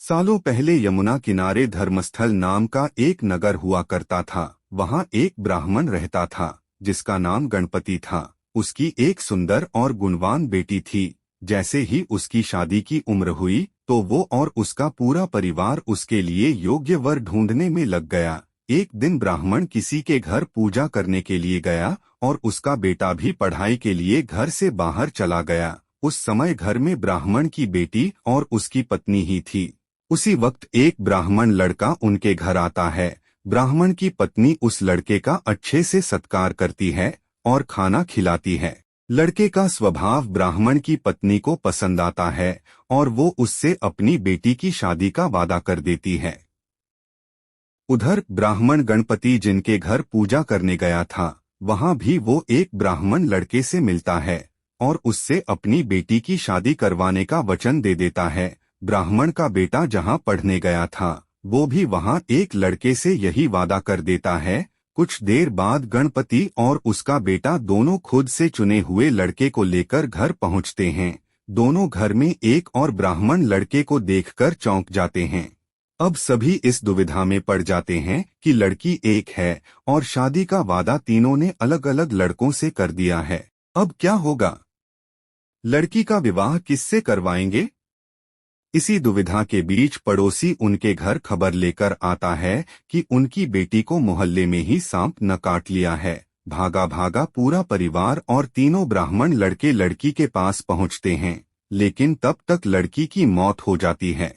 सालों पहले यमुना किनारे धर्मस्थल नाम का एक नगर हुआ करता था। वहाँ एक ब्राह्मण रहता था जिसका नाम गणपति था। उसकी एक सुंदर और गुणवान बेटी थी। जैसे ही उसकी शादी की उम्र हुई तो वो और उसका पूरा परिवार उसके लिए योग्य वर ढूंढने में लग गया। एक दिन ब्राह्मण किसी के घर पूजा करने के लिए गया और उसका बेटा भी पढ़ाई के लिए घर से बाहर चला गया। उस समय घर में ब्राह्मण की बेटी और उसकी पत्नी ही थी। उसी वक्त एक ब्राह्मण लड़का उनके घर आता है। ब्राह्मण की पत्नी उस लड़के का अच्छे से सत्कार करती है और खाना खिलाती है। लड़के का स्वभाव ब्राह्मण की पत्नी को पसंद आता है और वो उससे अपनी बेटी की शादी का वादा कर देती है। उधर ब्राह्मण गणपति जिनके घर पूजा करने गया था, वहां भी वो एक ब्राह्मण लड़के से मिलता है और उससे अपनी बेटी की शादी करवाने का वचन दे देता है। ब्राह्मण का बेटा जहां पढ़ने गया था, वो भी वहां एक लड़के से यही वादा कर देता है। कुछ देर बाद गणपति और उसका बेटा दोनों खुद से चुने हुए लड़के को लेकर घर पहुंचते हैं। दोनों घर में एक और ब्राह्मण लड़के को देखकर चौंक जाते हैं। अब सभी इस दुविधा में पड़ जाते हैं कि लड़की एक है और शादी का वादा तीनों ने अलग अलग लड़कों से कर दिया है। अब क्या होगा? लड़की का विवाह किससे करवाएंगे? इसी दुविधा के बीच पड़ोसी उनके घर खबर लेकर आता है कि उनकी बेटी को मोहल्ले में ही सांप न काट लिया है। भागा भागा पूरा परिवार और तीनों ब्राह्मण लड़के लड़की के पास पहुंचते हैं, लेकिन तब तक लड़की की मौत हो जाती है।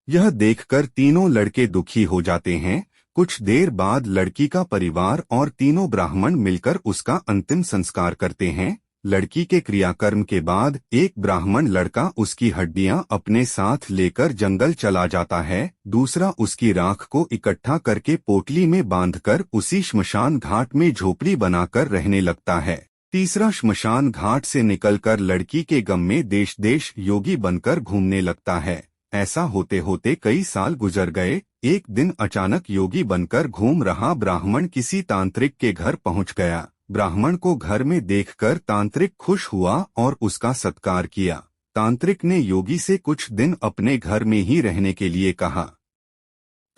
यह देखकर तीनों लड़के दुखी हो जाते हैं। कुछ देर बाद लड़की का परिवार और तीनों ब्राह्मण मिलकर उसका अंतिम संस्कार करते हैं। लड़की के क्रियाकर्म के बाद एक ब्राह्मण लड़का उसकी हड्डियां अपने साथ लेकर जंगल चला जाता है। दूसरा उसकी राख को इकट्ठा करके पोटली में बांधकर उसी श्मशान घाट में झोपड़ी बनाकर रहने लगता है। तीसरा श्मशान घाट से निकलकर लड़की के गम में देश देश योगी बनकर घूमने लगता है। ऐसा होते होते कई साल गुजर गए। एक दिन अचानक योगी बनकर घूम रहा ब्राह्मण किसी तांत्रिक के घर पहुंच गया। ब्राह्मण को घर में देखकर तांत्रिक खुश हुआ और उसका सत्कार किया। तांत्रिक ने योगी से कुछ दिन अपने घर में ही रहने के लिए कहा।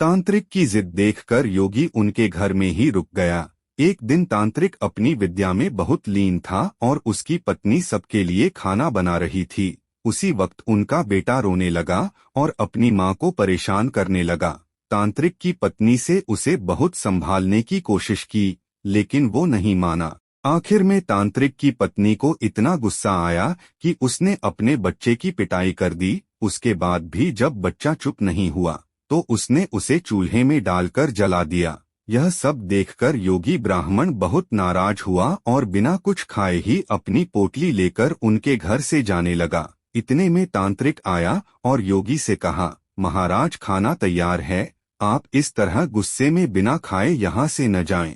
तांत्रिक की जिद देखकर योगी उनके घर में ही रुक गया। एक दिन तांत्रिक अपनी विद्या में बहुत लीन था और उसकी पत्नी सबके लिए खाना बना रही थी। उसी वक्त उनका बेटा रोने लगा और अपनी माँ को परेशान करने लगा। तांत्रिक की पत्नी से उसे बहुत संभालने की कोशिश की, लेकिन वो नहीं माना। आखिर में तांत्रिक की पत्नी को इतना गुस्सा आया कि उसने अपने बच्चे की पिटाई कर दी। उसके बाद भी जब बच्चा चुप नहीं हुआ तो उसने उसे चूल्हे में डालकर जला दिया। यह सब देखकर योगी ब्राह्मण बहुत नाराज हुआ और बिना कुछ खाए ही अपनी पोटली लेकर उनके घर से जाने लगा। इतने में तांत्रिक आया और योगी से कहा, महाराज खाना तैयार है, आप इस तरह गुस्से में बिना खाए यहाँ से न जाएं।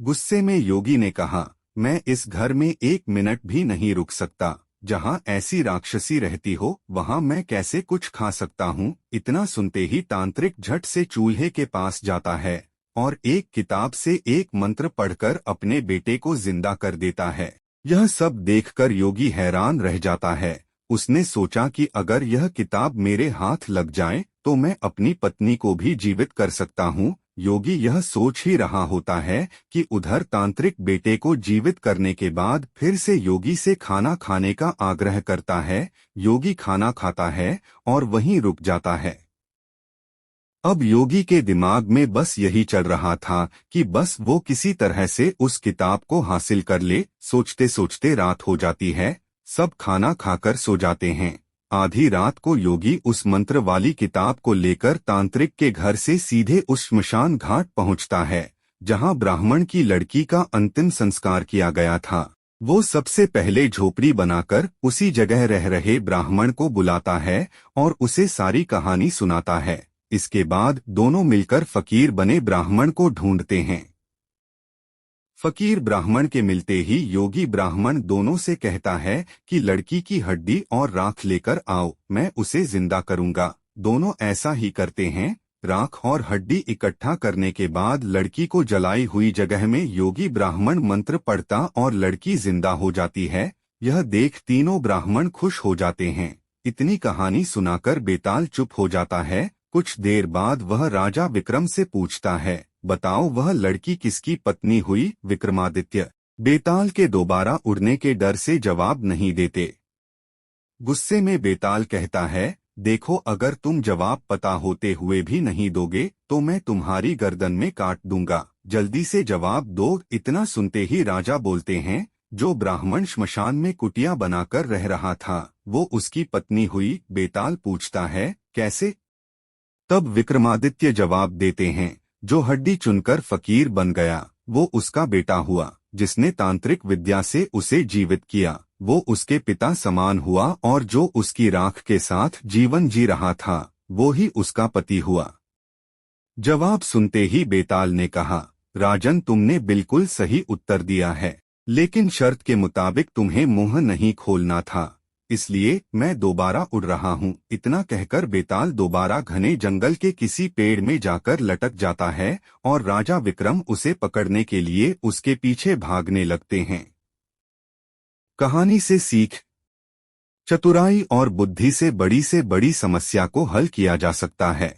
गुस्से में योगी ने कहा, मैं इस घर में एक मिनट भी नहीं रुक सकता। जहाँ ऐसी राक्षसी रहती हो वहाँ मैं कैसे कुछ खा सकता हूँ। इतना सुनते ही तांत्रिक झट से चूल्हे के पास जाता है और एक किताब से एक मंत्र पढ़कर अपने बेटे को जिंदा कर देता है। यह सब देखकर योगी हैरान रह जाता है। उसने सोचा कि अगर यह किताब मेरे हाथ लग जाए तो मैं अपनी पत्नी को भी जीवित कर सकता हूँ। योगी यह सोच ही रहा होता है कि उधर तांत्रिक बेटे को जीवित करने के बाद फिर से योगी से खाना खाने का आग्रह करता है। योगी खाना खाता है और वहीं रुक जाता है। अब योगी के दिमाग में बस यही चल रहा था कि बस वो किसी तरह से उस किताब को हासिल कर ले। सोचते सोचते रात हो जाती है। सब खाना खाकर सो जाते हैं। आधी रात को योगी उस मंत्र वाली किताब को लेकर तांत्रिक के घर से सीधे उस श्मशान घाट पहुंचता है जहां ब्राह्मण की लड़की का अंतिम संस्कार किया गया था। वो सबसे पहले झोपड़ी बनाकर उसी जगह रह रहे ब्राह्मण को बुलाता है और उसे सारी कहानी सुनाता है। इसके बाद दोनों मिलकर फकीर बने ब्राह्मण को ढूंढते हैं। फकीर ब्राह्मण के मिलते ही योगी ब्राह्मण दोनों से कहता है कि लड़की की हड्डी और राख लेकर आओ, मैं उसे जिंदा करूंगा। दोनों ऐसा ही करते हैं। राख और हड्डी इकट्ठा करने के बाद लड़की को जलाई हुई जगह में योगी ब्राह्मण मंत्र पढ़ता और लड़की जिंदा हो जाती है। यह देख तीनों ब्राह्मण खुश हो जाते हैं। इतनी कहानी सुनाकर बेताल चुप हो जाता है। कुछ देर बाद वह राजा विक्रम से पूछता है, बताओ वह लड़की किसकी पत्नी हुई? विक्रमादित्य बेताल के दोबारा उड़ने के डर से जवाब नहीं देते। गुस्से में बेताल कहता है, देखो अगर तुम जवाब पता होते हुए भी नहीं दोगे तो मैं तुम्हारी गर्दन में काट दूंगा। जल्दी से जवाब दो। इतना सुनते ही राजा बोलते हैं, जो ब्राह्मण श्मशान में कुटिया बनाकर रह रहा था वो उसकी पत्नी हुई। बेताल पूछता है, कैसे? तब विक्रमादित्य जवाब देते हैं, जो हड्डी चुनकर फकीर बन गया वो उसका बेटा हुआ। जिसने तांत्रिक विद्या से उसे जीवित किया वो उसके पिता समान हुआ, और जो उसकी राख के साथ जीवन जी रहा था वो ही उसका पति हुआ। जवाब सुनते ही बेताल ने कहा, राजन तुमने बिल्कुल सही उत्तर दिया है, लेकिन शर्त के मुताबिक तुम्हें मुंह नहीं खोलना था, इसलिए मैं दोबारा उड़ रहा हूँ। इतना कहकर बेताल दोबारा घने जंगल के किसी पेड़ में जाकर लटक जाता है और राजा विक्रम उसे पकड़ने के लिए उसके पीछे भागने लगते हैं। कहानी से सीख: चतुराई और बुद्धि से बड़ी समस्या को हल किया जा सकता है।